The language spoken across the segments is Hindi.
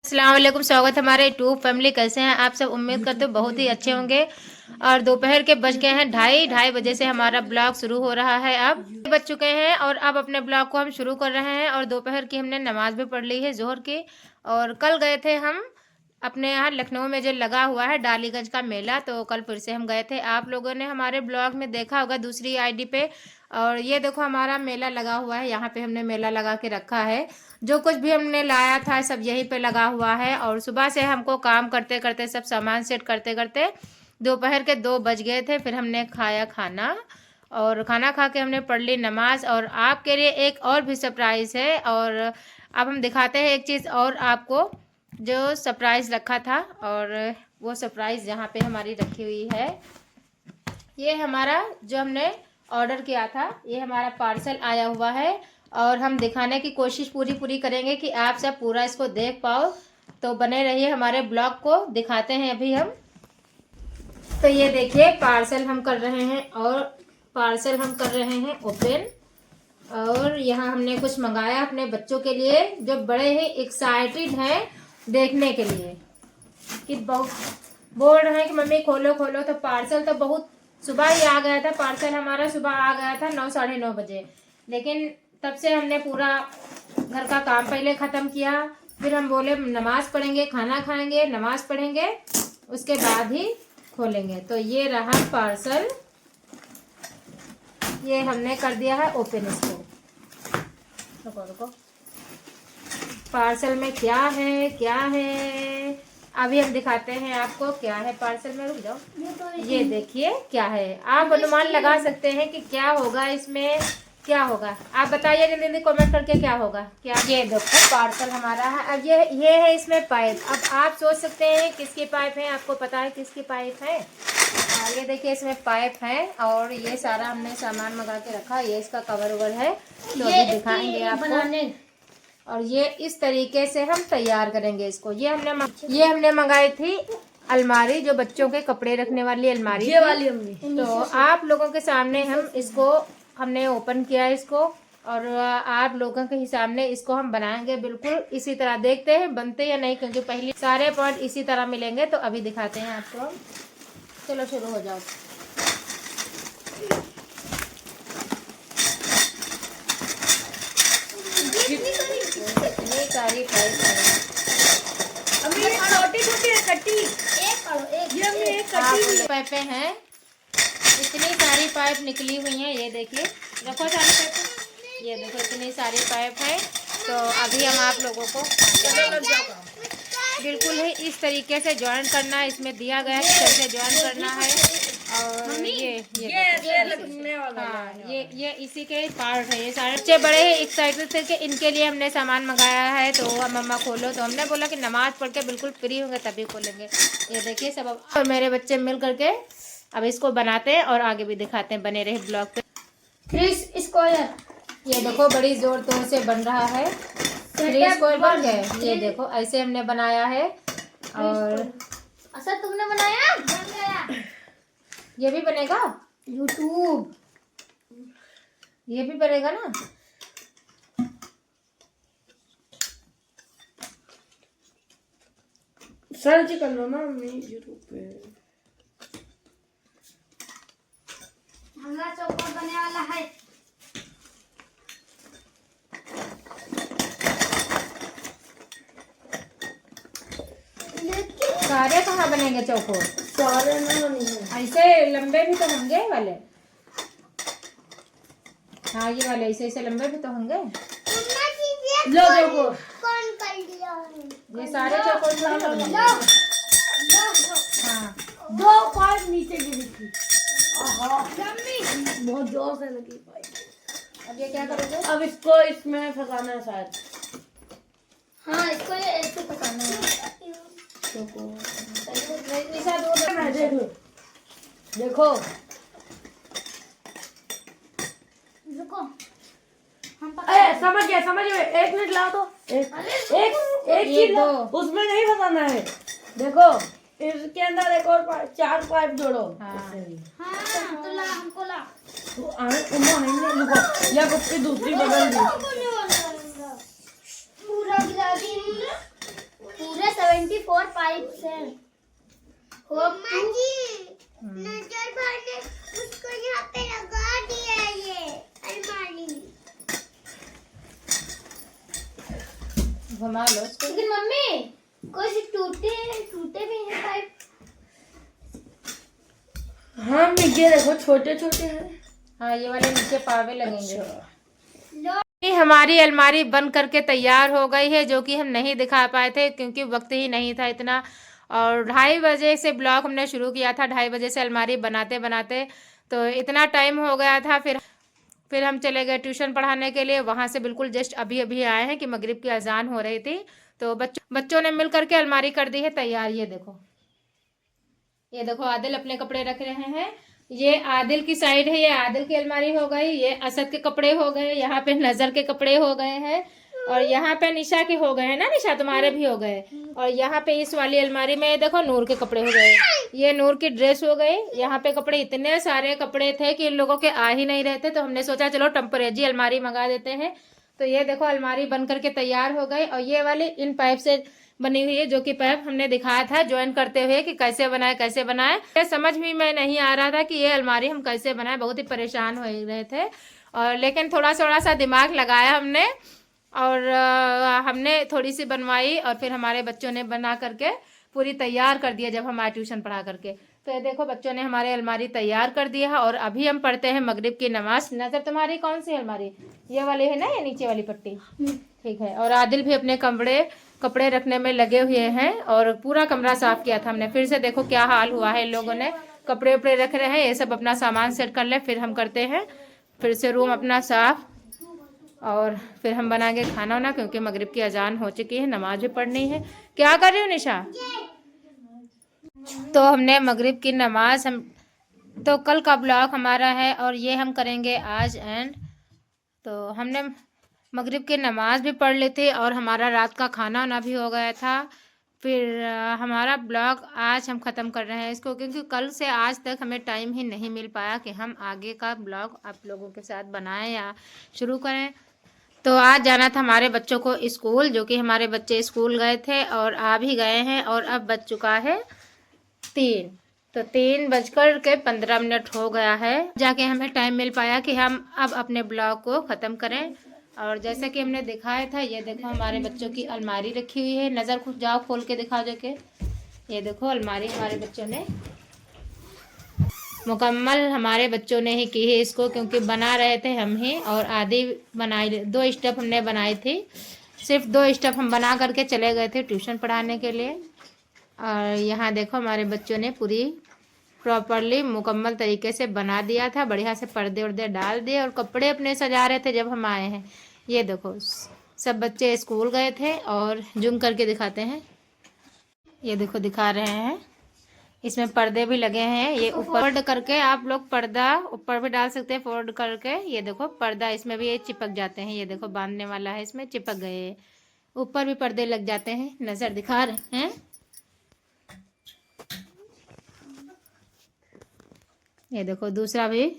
अस्सलाम वालेकुम। स्वागत है हमारे यूट्यूब फैमिली। कैसे हैं आप सब? उम्मीद करते हो बहुत ही अच्छे होंगे। और दोपहर के बज गए हैं ढाई बजे से हमारा ब्लॉग शुरू हो रहा है। अब बज चुके हैं और अब अपने ब्लॉग को हम शुरू कर रहे हैं। और दोपहर की हमने नमाज भी पढ़ ली है जोहर की। और कल गए थे हम अपने यहाँ लखनऊ में जो लगा हुआ है डालीगंज का मेला, तो कल फिर से हम गए थे। आप लोगों ने हमारे ब्लॉग में देखा होगा दूसरी आईडी पे। और ये देखो हमारा मेला लगा हुआ है, यहाँ पे हमने मेला लगा के रखा है। जो कुछ भी हमने लाया था सब यहीं पे लगा हुआ है। और सुबह से हमको काम करते करते सब सामान सेट करते करते दोपहर के 2 बज गए थे। फिर हमने खाया खाना और खाना खा के हमने पढ़ ली नमाज। और आपके लिए एक और भी सरप्राइज़ है। और अब हम दिखाते हैं एक चीज़ और आपको जो सरप्राइज़ रखा था। और वो सरप्राइज़ यहाँ पे हमारी रखी हुई है। ये हमारा जो हमने ऑर्डर किया था, ये हमारा पार्सल आया हुआ है। और हम दिखाने की कोशिश पूरी करेंगे कि आप सब पूरा इसको देख पाओ। तो बने रहिए हमारे ब्लॉग को, दिखाते हैं अभी हम। तो ये देखिए पार्सल हम कर रहे हैं और पार्सल हम कर रहे हैं ओपन। और यहाँ हमने कुछ मंगाया अपने बच्चों के लिए जो बड़े ही एक्साइटेड हैं देखने के लिए, कि बहुत बोल रहे हैं कि मम्मी खोलो खोलो। तो पार्सल तो बहुत सुबह ही आ गया था। पार्सल हमारा सुबह आ गया था 9 साढ़े 9 बजे। लेकिन तब से हमने पूरा घर का काम पहले ख़त्म किया। फिर हम बोले नमाज पढ़ेंगे, खाना खाएंगे, नमाज पढ़ेंगे, उसके बाद ही खोलेंगे। तो ये रहा पार्सल, ये हमने कर दिया है ओपन इसको। रुको रुको, पार्सल में क्या है क्या है अभी हम दिखाते हैं आपको क्या है पार्सल में। रुक जाओ, ये देखिए क्या है। आप अनुमान लगा सकते हैं कि क्या होगा इसमें, क्या होगा आप बताइए जल्दी जल्दी कमेंट करके क्या होगा। क्या ये देखो पार्सल हमारा है। अब ये है इसमें पाइप। अब आप सोच सकते हैं किसकी पाइप है, आपको पता है किसकी पाइप है। ये देखिए इसमें पाइप है। और ये सारा हमने सामान मंगा के रखा, ये इसका कवर ओवर है तो अभी दिखाएंगे आपको। और ये इस तरीके से हम तैयार करेंगे इसको। ये हमने मंगाई थी अलमारी, जो बच्चों के कपड़े रखने वाली अलमारी, ये वाली हमने। तो आप लोगों के सामने हम इसको हमने ओपन किया इसको। और आप लोगों के हिसाब में इसको हम बनाएंगे बिल्कुल इसी तरह। देखते हैं बनते या नहीं, क्योंकि पहले सारे पॉइंट इसी तरह मिलेंगे। तो अभी दिखाते हैं आपको। चलो शुरू हो जाओ। इतनी सारी पाइप है। अभी ये छोटी छोटी है कट्टी, एक पाइपें हैं, इतनी सारी पाइप निकली हुई हैं। ये देखिए, रखो सारी पाइप, ये देखो इतनी सारी पाइप है। तो अभी हम आप लोगों को बिल्कुल ही इस तरीके से ज्वाइन करना है। इसमें दिया गया है कैसे ज्वाइन करना है। और ये लगने वाला, हाँ ये इसी के पार्ट है। ये सारे बच्चे बड़े ही एक्साइटेड थे कि इनके लिए हमने सामान मंगाया है। तो मम्मा खोलो, तो हमने बोला कि नमाज पढ़ के बिल्कुल फ्री होंगे तभी खोलेंगे। ये देखिए सब और मेरे बच्चे मिल करके अब इसको बनाते हैं और आगे भी दिखाते हैं। बने रहे ब्लॉग पे। क्रिस स्क्वायर, ये देखो बड़ी जोर तोड़ से बन रहा है। क्रिस स्क्वायर बन गए। ये देखो ऐसे हमने बनाया है। और अच्छा तुमने बनाया? बन गया। ये भी बनेगा, यूट्यूब ये भी बनेगा ना। सर्च कर लो ना यूट्यूब पे। हमारा चौकोर बनने वाला है। सारे कहाँ बनेंगे चौकोर? सारे ना बनेंगे, ऐसे लंबे भी तो होंगे वाले। हाँ ये वाले ऐसे ऐसे लंबे भी तो होंगे। लो चौकोर कौन कर लिया? ये सारे चौकोर थोड़ी ना बनेंगे। हाँ 2 पाइप नीचे गिरी थी। बहुत जोर से लगी पाइप। अब ये क्या करोगे? अब इसको इसमें फंसाना है शायद। हाँ इसको ये ऐसे पकाना है। निशा दूर देखो रुको हम समझ गए। 1 मिनट लाओ तो। एक ये चीज दो। उसमें नहीं फंसाना है। देखो इसके अंदर एक और 4 पाइप जोड़ो। हाँ हाँ तो ला हमको ला। तो नहीं या कुछ दूसरी बगल दी। पूरा गिरा दी, पूरा 24 पाइप्स हैं। मम्मा जी, नजर भरने उसको यहाँ पे लगा दिया है ये अलमारी में। घुमा लो उसको। लेकिन मम्मी कुछ टूटे भी हैं पाइप। हाँ ये देखो छोटे छोटे हैं। हाँ ये वाले नीचे पावे लगेंगे। लो ये हमारी अलमारी बन करके तैयार हो गई है, जो कि हम नहीं दिखा पाए थे क्योंकि वक्त ही नहीं था इतना। और 2:30 बजे से ब्लॉग हमने शुरू किया था, 2:30 बजे से अलमारी बनाते बनाते तो इतना टाइम हो गया था। फिर हम चले गए ट्यूशन पढ़ाने के लिए। वहाँ से बिल्कुल जस्ट अभी अभी आए हैं कि मगरिब की अजान हो रही थी। तो बच्चों ने मिल करके अलमारी कर दी है तैयार। ये देखो आदिल अपने कपड़े रख रहे हैं। ये आदिल की साइड है, ये आदिल की अलमारी हो गई। ये असद के कपड़े हो गए, यहाँ पे नजर के कपड़े हो गए हैं, और यहाँ पे निशा के हो गए हैं ना, निशा तुम्हारे भी हो गए। और यहाँ पे इस वाली अलमारी में देखो नूर के कपड़े हो गए, ये नूर की ड्रेस हो गई। यहाँ पे कपड़े, इतने सारे कपड़े थे कि इन लोगों के आ ही नहीं रहे थे, तो हमने सोचा चलो टेम्परेरी अलमारी मंगा देते हैं। तो ये देखो अलमारी बन करके तैयार हो गई। और ये वाली इन पाइप से बनी हुई है, जो कि पाइप हमने दिखाया था ज्वाइन करते हुए कि कैसे बनाए। ये समझ में नहीं आ रहा था कि ये अलमारी हम कैसे बनाए, बहुत ही परेशान हो रहे थे। और लेकिन थोड़ा सा दिमाग लगाया हमने, और हमने थोड़ी सी बनवाई, और फिर हमारे बच्चों ने बना करके पूरी तैयार कर दिया जब हम आए ट्यूशन पढ़ा करके। तो ये देखो बच्चों ने हमारे अलमारी तैयार कर दिया है। और अभी हम पढ़ते हैं मगरिब की नमाज। नजर तुम्हारी कौन सी अलमारी? ये वाली है ना, ये नीचे वाली पट्टी, ठीक है। और आदिल भी अपने कपड़े रखने में लगे हुए हैं, और पूरा कमरा साफ किया था हमने। फिर से देखो क्या हाल हुआ है, इन लोगों ने कपड़े उपड़े रख रहे हैं। ये सब अपना सामान सेट कर ले, फिर हम करते हैं फिर से रूम अपना साफ, और फिर हम बनाएंगे खाना वाना, क्योंकि मगरिब की अजान हो चुकी है, नमाज भी पढ़नी है। क्या कर रही हो निशा? तो हमने मगरिब की नमाज तो कल का ब्लॉग हमारा है, और ये हम करेंगे आज एंड। तो हमने मगरिब की नमाज भी पढ़ ली थी, और हमारा रात का खाना वाना भी हो गया था। फिर हमारा ब्लॉग आज हम ख़त्म कर रहे हैं इसको, क्योंकि कल से आज तक हमें टाइम ही नहीं मिल पाया कि हम आगे का ब्लॉग आप लोगों के साथ बनाएं या शुरू करें। तो आज जाना था हमारे बच्चों को स्कूल, जो कि हमारे बच्चे स्कूल गए थे और आ भी गए हैं, और अब बज चुका है 3। तो 3:15 हो गया है, जाके हमें टाइम मिल पाया कि हम अब अपने ब्लॉग को ख़त्म करें। और जैसा कि हमने दिखाया था, ये देखो हमारे बच्चों की अलमारी रखी हुई है। नज़र खुद जाओ, खोल के दिखाओ जाके। ये देखो अलमारी हमारे बच्चों ने मुकम्मल, हमारे बच्चों ने ही की है इसको, क्योंकि बना रहे थे हम ही, और आधी बनाई, 2 स्टेप हमने बनाई थी। सिर्फ 2 स्टेप हम बना करके चले गए थे ट्यूशन पढ़ाने के लिए। और यहाँ देखो हमारे बच्चों ने पूरी प्रॉपरली मुकम्मल तरीके से बना दिया था, बढ़िया से पर्दे उर्दे डाल दिए, और कपड़े अपने सजा रहे थे जब हम आए हैं। ये देखो सब बच्चे स्कूल गए थे, और जूम करके दिखाते हैं, ये देखो दिखा रहे हैं, इसमें पर्दे भी लगे हैं। ये ऊपर फोल्ड करके आप लोग पर्दा ऊपर भी डाल सकते हैं, फोल्ड करके। ये देखो पर्दा इसमें भी ये चिपक जाते हैं, ये देखो बांधने वाला है, इसमें चिपक गए। ऊपर भी पर्दे लग जाते हैं, नज़र दिखा रहे हैं। ये देखो दूसरा भी।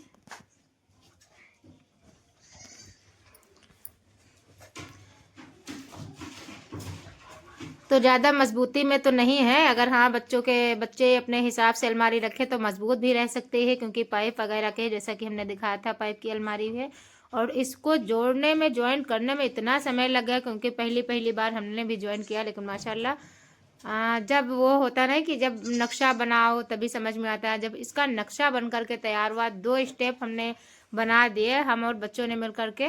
तो ज़्यादा मजबूती में तो नहीं है, अगर हाँ बच्चे अपने हिसाब से अलमारी रखें तो मजबूत भी रह सकते हैं, क्योंकि पाइप वगैरह के जैसा कि हमने दिखाया था पाइप की अलमारी है। और इसको जोड़ने में, ज्वाइन करने में इतना समय लग गया, क्योंकि पहली बार हमने भी ज्वाइन किया, लेकिन माशाल्लाह जब वो होता ना कि जब नक्शा बनाओ तभी समझ में आता है। जब इसका नक्शा बन करके तैयार हुआ, 2 स्टेप हमने बना दिए हम और बच्चों ने मिल करके,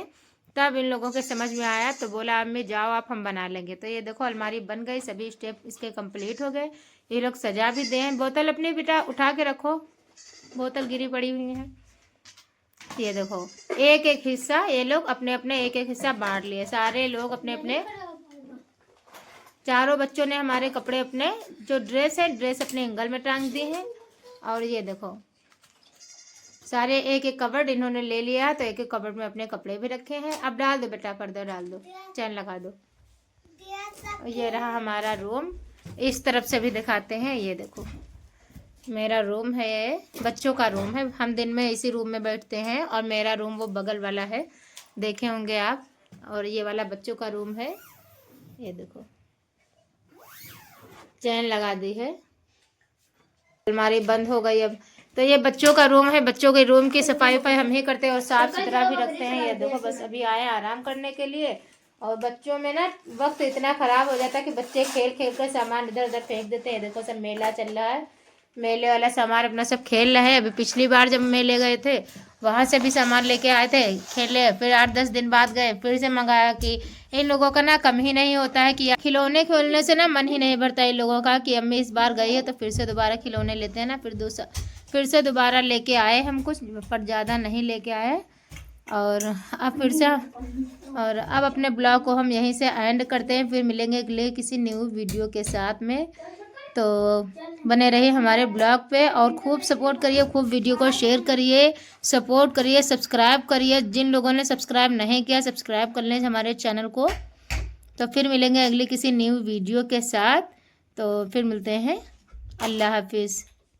तब इन लोगों के समझ में आया। तो बोला अम्मी जाओ आप, हम बना लेंगे। तो ये देखो अलमारी बन गई, सभी स्टेप इसके कंप्लीट हो गए। ये लोग सजा भी दें। बोतल अपनी बेटा उठा के रखो, बोतल गिरी पड़ी हुई है। ये देखो एक एक हिस्सा ये लोग अपने अपने एक एक हिस्सा बांट लिए, सारे लोग अपने अपने। चारों बच्चों ने हमारे कपड़े, अपने जो ड्रेस है, ड्रेस अपने एंगल में टांग दी है। और ये देखो सारे एक एक कवर्ड इन्होंने ले लिया, तो एक एक कवर्ड में अपने कपड़े भी रखे हैं। अब डाल दो बेटा, पर्दा डाल दो, चैन लगा दो। ये रहा हमारा रूम, इस तरफ से भी दिखाते हैं। ये देखो मेरा रूम है, बच्चों का रूम है, हम दिन में इसी रूम में बैठते हैं। और मेरा रूम वो बगल वाला है, देखे होंगे आप। और ये वाला बच्चों का रूम है, ये देखो। चैन लगा दी है। अलमारी बंद हो गई अब। तो ये बच्चों का रूम है, बच्चों के रूम की सफाई हम ही करते हैं और साफ सुथरा भी रखते हैं। ये देखो बस अभी आए आराम करने के लिए। और बच्चों में ना वक्त इतना ख़राब हो जाता है कि बच्चे खेल खेल कर सामान इधर उधर फेंक देते हैं। देखो सब मेला चल रहा है, मेले वाला सामान अपना सब खेल रहे हैं। अभी पिछली बार जब मेले गए थे वहाँ से भी सामान लेके आए थे, खेले, फिर 8-10 दिन बाद गए फिर से मंगाया। कि इन लोगों का ना कम ही नहीं होता है कि खिलौने खेलने से ना मन ही नहीं भरता इन लोगों का कि अम्मी इस बार गई है तो फिर से दोबारा खिलौने लेते हैं ना। फिर से दोबारा लेके आए हम कुछ, पर ज़्यादा नहीं लेके आए। और अब फिर से और अब अपने ब्लॉग को हम यहीं से एंड करते हैं। फिर मिलेंगे अगले किसी न्यू वीडियो के साथ में। तो बने रहिए हमारे ब्लॉग पे और खूब सपोर्ट करिए, खूब वीडियो को शेयर करिए, सपोर्ट करिए, सब्सक्राइब करिए। जिन लोगों ने सब्सक्राइब नहीं किया सब्सक्राइब कर लें हमारे चैनल को। तो फिर मिलेंगे अगली किसी न्यू वीडियो के साथ। तो फिर मिलते हैं। अल्लाह हाफिज़।